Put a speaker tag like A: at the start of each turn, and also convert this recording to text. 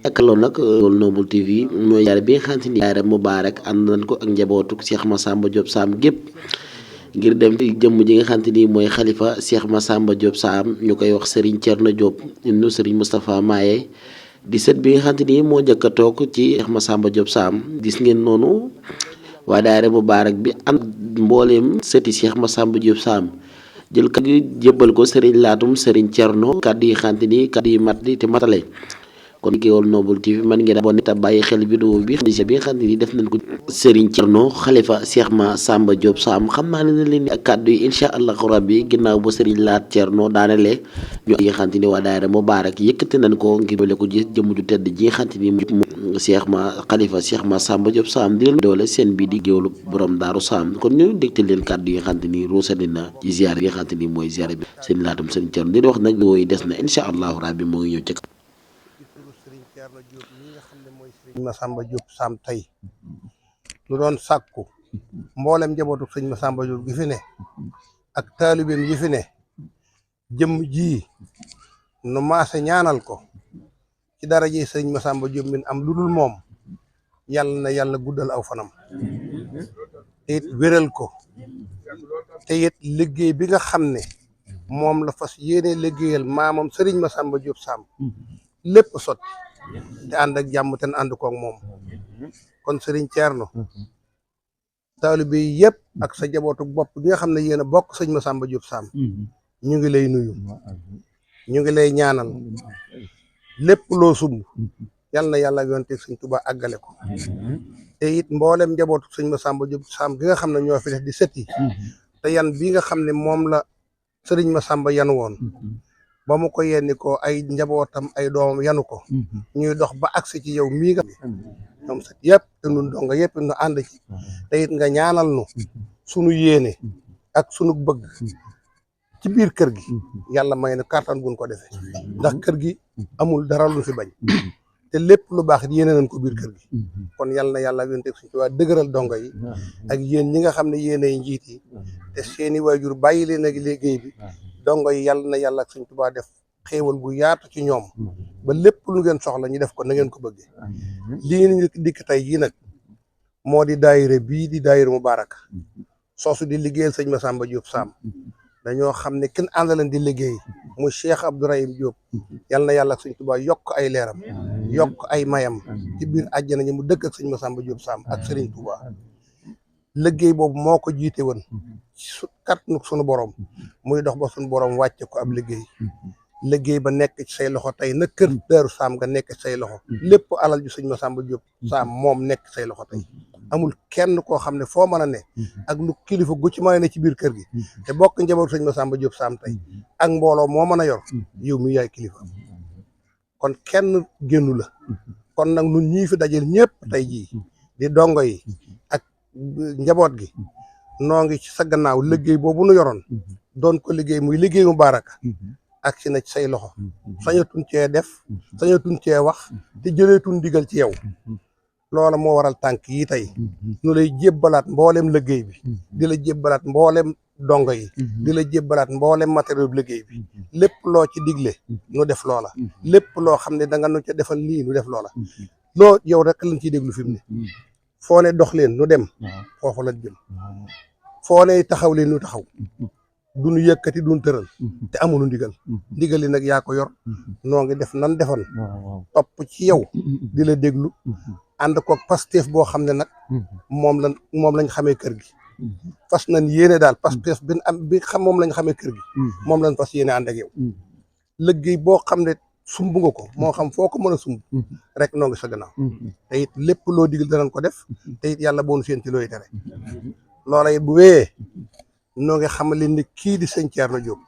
A: jàkkaarloo nag Baol Noble TV mooy ziyaare bi nga xamante ni ziyaare Mubaarak ànd nañ ko ak njabootu Cheikh Massamba Diop Sam gépp ngir dem ci jëmm ji nga xamante ni mooy xalifa Cheikh Massamba Diop Sam ñu koy wax Serigne Thierno Diop ibnu Serigne Moustapha Maye di sët bi nga xamante ni moo njëkk a toog ci Cheikh Massamba Diop Sam gis ngeen noonu waa daayira Mubaarak bi ànd mbooleem sëti Cheikh Massamba Diop Sam jël kàddu gi jébbal ko Serigne Laatoum Serigne Thierno kàddu yi xamante ni kàddu yi mat di te matale kon Baol Noble TV man ngeen abonné te bàyyi xel vidéo bi nga xam ne ni def nañ ko Serigne Thierno xalifa Cheikh Massamba Diop Sam xam naa ne leen ak kàddu yi incha allahu rabbi ginnaaw ba Serigne Laat Thierno daanele ñu yi nga xam ni waa daayira Mubaarak yëkkati nañ ko ngir doole ko ji jëmm ju tedd ji nga xam ni mu xalifa Cheikh Massamba Diop Sam di leen doole seen bii di géwlu borom Daaru Sam kon ñu dégtal leen kàddu yi nga xam ni ruusani na ci ziar yi nga xam ni mooy ziar bi Serigne Laatoum Serigne Thierno di wax nag wooyu des na incha allahu rabbi moo ngi ñëw ci
B: sëñ Massamba Diop Sam tey lu doon sàkku mboolem njabootu sëñ Massamba Diop gi fi ne ak taalibeem yi fi ne jëm ji nu maase ñaanal ko ci daraje sëñ Massamba Diop min am lu dul moom yàlla na yàlla guddal aw fanam te it wéral ko te it liggéey bi nga xam ne moom la fas yéene liggéeyal maamam sëriñ Massamba Diop Sam lépp sotti te ànd ak jàmm te ànd koog moom kon Serigne Thierno taalibe yi yëpp ak sa jabootu bopp bi nga xam ne yéen a bokk sëñ Massamba Diop Sam ñu ngi lay nuyu ñu ngi lay ñaanal lépp loo sumb yal na yàlla yonte sëñ Tuubaa àggale ko te it mboolem njabootu sëñ Massamba Diop Sam gi nga xam ne ñoo fi def di sëti te yan bii nga xam ne moom la Serigne Massamba yan woon ba mu ko yenni ko ay njabootam ay doomam yanu ko ñuy dox ba agsi ci yow mii nga ñoom sax yëpp te nun donga yëpp nu ànd ci te it nga ñaanal nu sunu yéene ak sunu bëgg ci biir kër gi yàlla may na kàttan gun ko defee ndax kër gi amul dara lu fi bañ te lépp lu baax it yéene nañ ko biir kër gi kon yàlla na yàlla yonte suñu Tuubaa dëgëral donga yi ak yéen ñi nga xam ne yéenay njiit yi te seeni waajur bàyyi leen ak liggéey bi dongo yi yàlla na yàlla ak sëñ Tuubaa def xéewal gu yaatu ci ñoom ba lépp lu ngeen soxla ñu def ko na ngeen ko bëggee lii ñu dikk tey jii nag moo di daayira bii di daayira Mubaarak soosu di liggéeyal sëñ Massamba Diop Sam dañoo xam ne kenn àndaleen di liggéey muy Cheikh Abdourahim Diop yàlla na yàlla ak sëñ Tuubaa yokk ay leeram yokk ay mayam ci biir àjjana ñi mu dëkk ak sëñ Massamba Diop Sam ak Serigne Touba liggéey boobu moo ko jiite woon su kàttanu sunu borom muy dox ba sunu borom wàcce ko ab liggéey ba nekk ci say loxo tey na kër Daaru Sam nga nekk ci say loxo lépp alal ju sëñ Massamba Diop Sam moom nekk ci say loxo tey amul kenn koo xam ne foo mën a ne ak lu kilifa gu ci mën a ne ci biir kër gi te bokk njabootu sëñ Massamba Diop Sam tey ak mbooloo moo mën a yor yow mi yaay kilifa kon kenn génnu la kon nag nun ñii fi dajel ñëpp tey jii di dongo yi ak njaboot gi noo ngi ci sa gannaaw liggéey boobu nu yoroon doon ko liggéey muy liggéey Mubaarak ak si na ci say loxo sañatun cee def sañatun cee wax te jëleetun digal ci yow loola moo waral tànk yi tey ñu lay jébbalaat mboolem liggéey bi di la jébbalaat mboolem dongo yi di la jébbalaat mboolem matériel bi liggéey bi lépp loo ci digle nu def loola lépp loo xam ne da nga nu ca defal lii nu def loola loo yow rek lañ ciy déglu fi mu ne foo ne dox leen nu dem foofu la jëm foo ne taxaw leen nu taxaw duñu yëkkati duñu tëral te amuñu ndigal li nag yaa ko yor noo ngi def nan defoon topp ci yow di la déglu ànd ko Pastef boo xam ne nag moom lañ xamee kër gi fas nañ yéene daal Pastef bi xam moom lañ xamee kër gi moom lañ fas yéene ànd ak yow liggéey boo xam ne sumb nga ko moo xam foo ko mën a sumb rek noo ngi sa gannaaw te it lépp loo digal danañ ko def te it yàlla boonu seen ci looy tere loola it bu wéyee noo ngi xamal leen ni kii di sëñ Thierno Diop